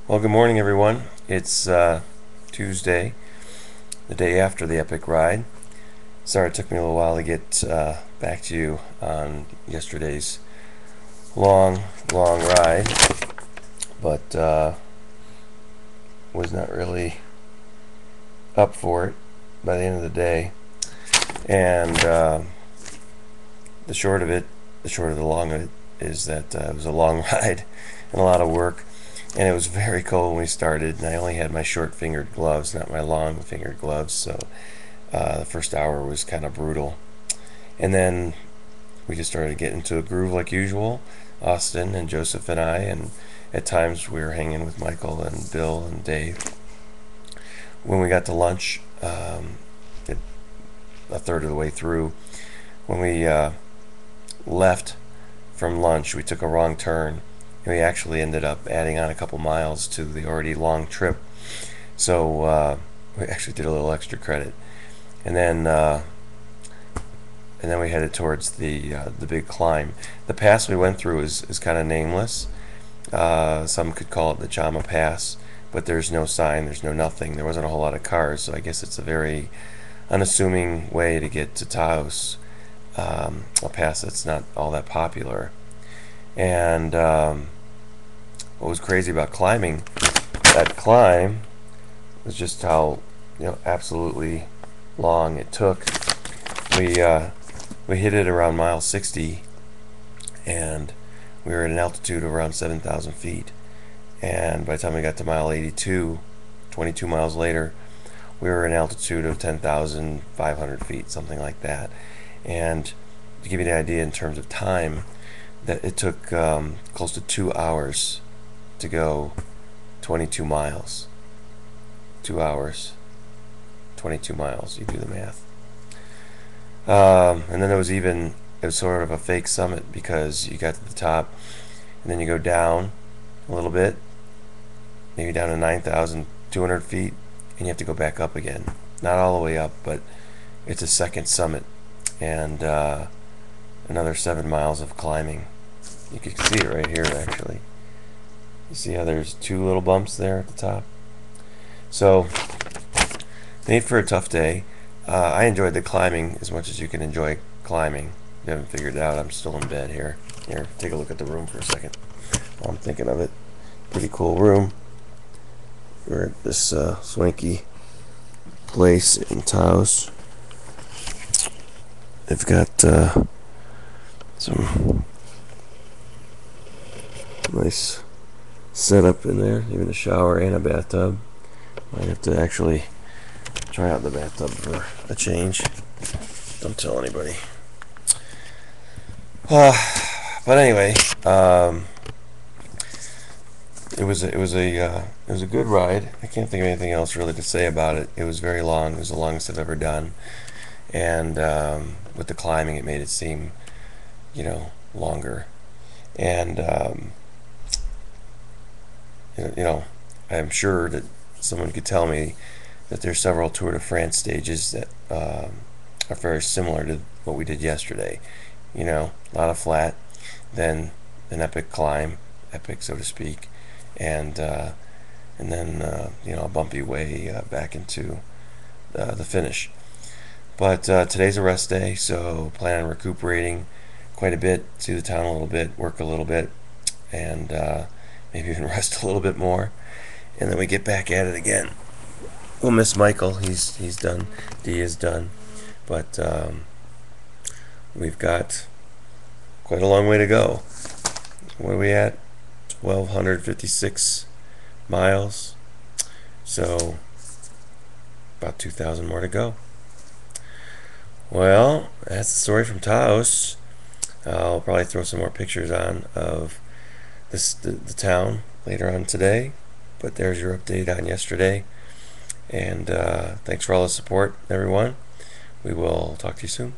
Well, good morning, everyone. It's Tuesday, the day after the epic ride. Sorry it took me a little while to get back to you on yesterday's long ride, but was not really up for it by the end of the day. And the short of the long of it, is that it was a long ride and a lot of work. And it was very cold when we started, and I only had my short-fingered gloves, not my long-fingered gloves, so the first hour was kind of brutal. And then we just started to get into a groove like usual, Austin and Joseph and I, and at times we were hanging with Michael and Bill and Dave. When we got to lunch, a third of the way through, when we left from lunch, we took a wrong turn. We actually ended up adding on a couple miles to the already long trip, so we actually did a little extra credit, and then we headed towards the big climb. The pass we went through is kind of nameless. Some could call it the Jama Pass, but there's no sign, there's no nothing. There wasn't a whole lot of cars, so I guess it's a very unassuming way to get to Taos, a pass that's not all that popular. And what was crazy about climbing that climb was just how absolutely long it took. We hit it around mile 60, and we were at an altitude of around 7,000 feet. And by the time we got to mile 82, 22 miles later, we were at an altitude of 10,500 feet, something like that. And to give you the idea in terms of time, that it took close to 2 hours to go 22 miles. 2 hours, 22 miles. You do the math. And then it was sort of a fake summit, because you got to the top and then you go down a little bit, maybe down to 9,200 feet, and you have to go back up again. Not all the way up, but it's a second summit, and another 7 miles of climbing. You can see it right here, actually. You see how there's 2 little bumps there at the top? So, made for a tough day. I enjoyed the climbing as much as you can enjoy climbing. If you haven't figured it out, I'm still in bed here. Here, take a look at the room for a second while I'm thinking of it. Pretty cool room. We're at this swanky place in Taos. They've got some nice setup in there, even a shower and a bathtub. Might have to actually try out the bathtub for a change. Don't tell anybody. But anyway, it was a good ride. I can't think of anything else really to say about it. It was very long. It was the longest I've ever done, and with the climbing, it made it seem, longer. And I'm sure that someone could tell me that there's several Tour de France stages that are very similar to what we did yesterday. A lot of flat, then an epic climb, epic so to speak, and then a bumpy way back into the finish. But today's a rest day, so plan on recuperating quite a bit, see the town a little bit, work a little bit, and maybe even rest a little bit more, and then we get back at it again. We'll miss Michael. He's done. Dee is done, but we've got quite a long way to go. What are we at? 1,256 miles. So about 2,000 more to go. Well, that's the story from Taos. I'll probably throw some more pictures on of the town later on today, but there's your update on yesterday, and thanks for all the support, everyone. We will talk to you soon.